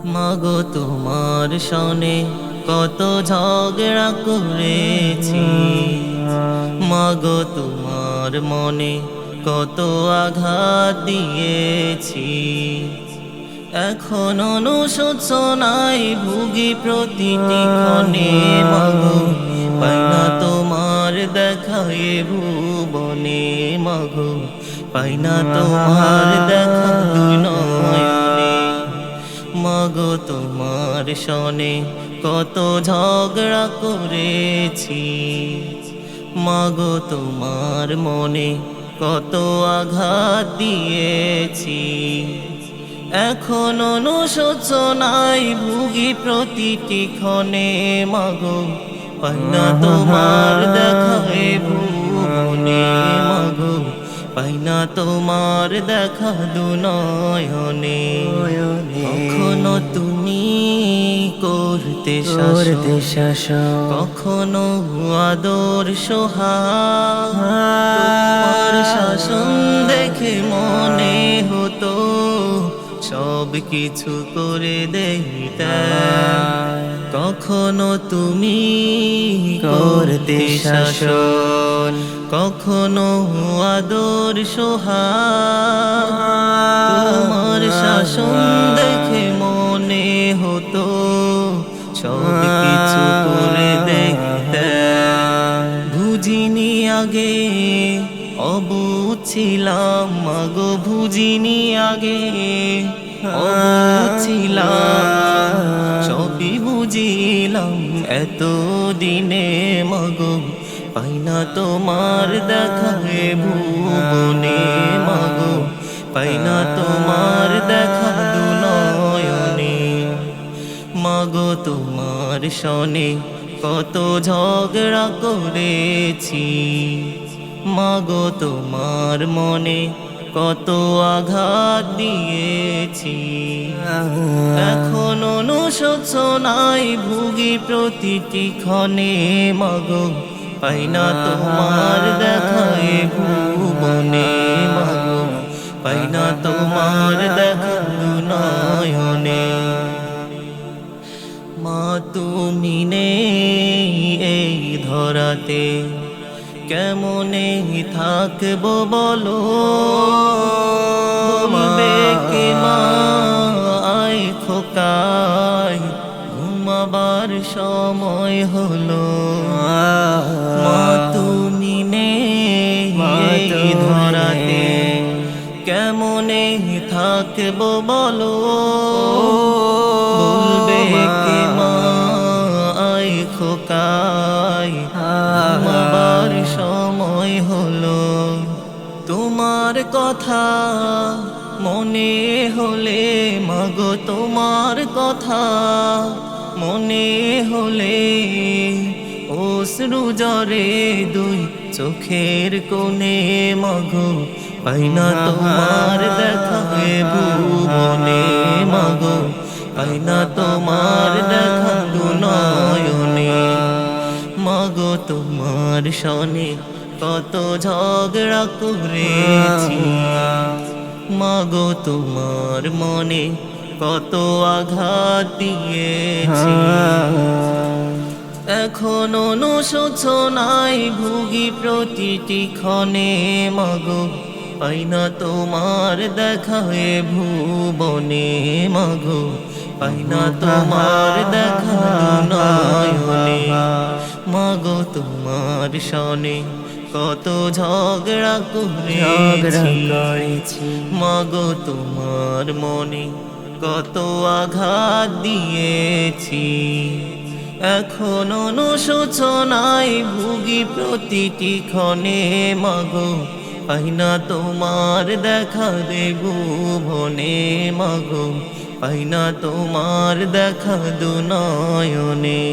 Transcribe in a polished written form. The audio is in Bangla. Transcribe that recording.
মাগো তোমার সনে কত ঝগড়া করেছি, মাগো তোমার মনে কত আঘাত দিয়েছি। এখন অনুশোচনায় ভুগি প্রতিটি ক্ষণে, মাগো পাই না তোমার দেখা এ ভুবনে, মাগো পাই না তোমার দেখা দুই নয়নে। মাগো তোমার সনে কত ঝগড়া করেছি, মাগো তোমার মনে কত আঘাত দিয়েছি। এখন অনুশোচনায় ভুগি প্রতিটি ক্ষণে, মাগো পাই না তোমার দেখা এ ভুবনে, মাগো পাই না তোমার দেখা দু নয়নে। কখনো তুমি করতে শাসন, কখনো আদর সোহাগ, তোমার শাসন দেখে মনে হতো সব কিছু করে দিতে। কখনো তুমি করতে শাসন, কখনো আদর সোহাগ, তোমার শাসন দেখে মনে হতো সব কিছু করে দেখতে। বুঝিনি আগে অবুঝ ছিলাম, মাগো বুঝিনি আগে অবুঝ ছিলাম, সবই বুঝিলাম এত দিনে, মাগো পাই না তোমার দেখা এ ভুবনে, মাগো পাই না তোমার দেখা দু নয়নে। মাগো তোমার সনে কত ঝগড়া করেছি, মাগো তোমার মনে কত আঘাত দিয়েছি। এখন অনুশোচনায় ভুগি প্রতিটি ক্ষণে, মাগো পাই না তোমার দেখা এ ভুবনে, মাগো পাই না তোমার দেখা দু নয়নে। মা তুমি নেই এই ধরাতে, কেমনে থাকবো বলো, বলবে কে মা আয় খোকায় ঘুমাবার সময় হলো। মা তুমি নেই এই ধরাতে, কেমনে থাকবো বলো, বলবে কে মা আয় খোকায় ঘুমাবার সময় হলো। তোমার কথা মনে হলে, মাগো তোমার কথা মনে হলে অশ্রু ঝরে দুই চোখের কোণে, মাগো পাই না তোমার দেখা এ ভুবনে, মাগো পাই না তোমার দেখা দু নয়নে। মাগো তোমার সনে কত ঝগড়া করেছি, মাগো তোমার মনে কত আঘাত দিয়েছি। এখন অনুশোচনায় ভুগি প্রতিটি ক্ষণে, মাগো পাই না তোমার দেখা এ ভুবনে, মাগো পাই না তোমার দেখা দু নয়নে। মাগো তোমার সনে কত ঝগড়া করেছি, মাগো তোমার মনে কত আঘাত দিয়েছি। এখন অনুশোচনায় ভুগি প্রতিটি ক্ষণে, মাগো পাই না তোমার দেখা দে ভুবনে, মাগো পাই না তোমার দেখা দু নয়নে।